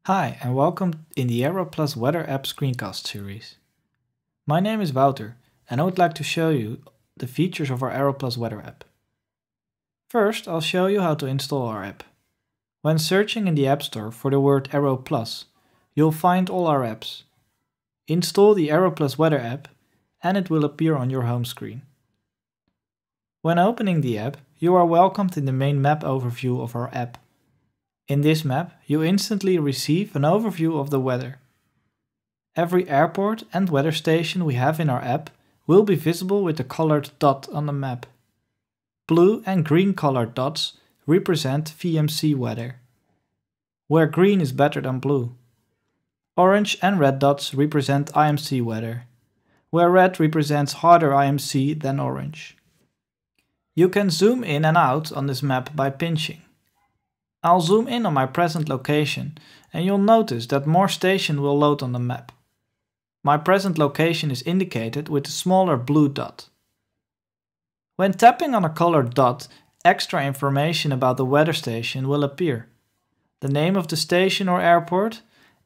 Hi and welcome in the AeroPlus Weather app screencast series. My name is Wouter and I would like to show you the features of our AeroPlus Weather app. First, I'll show you how to install our app. When searching in the App Store for the word AeroPlus, you'll find all our apps. Install the AeroPlus Weather app and it will appear on your home screen. When opening the app, you are welcomed in the main map overview of our app. In this map, you instantly receive an overview of the weather. Every airport and weather station we have in our app will be visible with a colored dot on the map. Blue and green colored dots represent VMC weather, where green is better than blue. Orange and red dots represent IMC weather, where red represents harder IMC than orange. You can zoom in and out on this map by pinching. I'll zoom in on my present location and you'll notice that more stations will load on the map. My present location is indicated with a smaller blue dot. When tapping on a colored dot, extra information about the weather station will appear. The name of the station or airport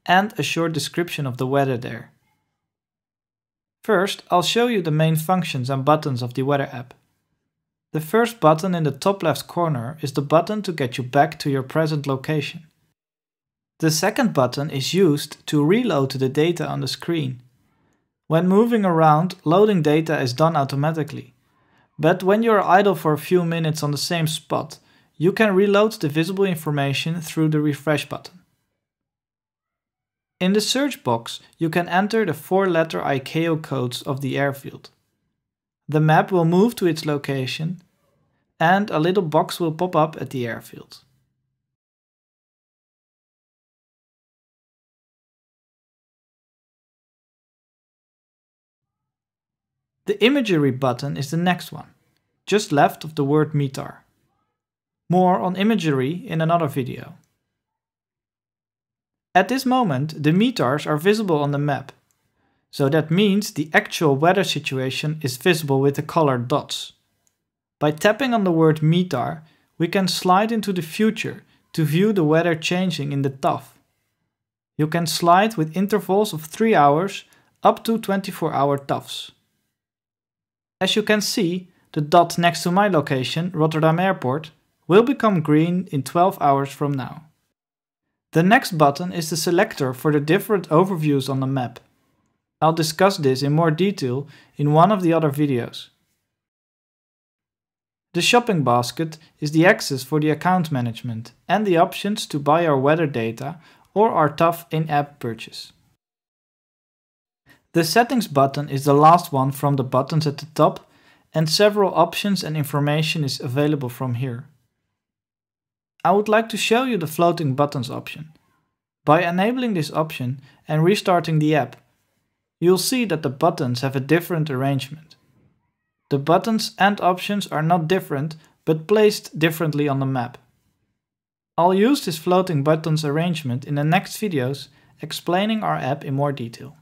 and a short description of the weather there. First, I'll show you the main functions and buttons of the weather app. The first button in the top left corner is the button to get you back to your present location. The second button is used to reload the data on the screen. When moving around, loading data is done automatically. But when you are idle for a few minutes on the same spot, you can reload the visible information through the refresh button. In the search box, you can enter the 4-letter ICAO codes of the airfield. The map will move to its location and a little box will pop up at the airfield. The imagery button is the next one, just left of the word METAR. More on imagery in another video. At this moment, the METARs are visible on the map. So that means the actual weather situation is visible with the colored dots. By tapping on the word METAR, we can slide into the future to view the weather changing in the TAF. You can slide with intervals of 3 hours up to 24-hour TAFs. As you can see, the dot next to my location, Rotterdam Airport, will become green in 12 hours from now. The next button is the selector for the different overviews on the map. I'll discuss this in more detail in one of the other videos. The shopping basket is the access for the account management and the options to buy our weather data or our TAF in-app purchase. The settings button is the last one from the buttons at the top and several options and information is available from here. I would like to show you the floating buttons option. By enabling this option and restarting the app, you'll see that the buttons have a different arrangement. The buttons and options are not different, but placed differently on the map. I'll use this floating buttons arrangement in the next videos explaining our app in more detail.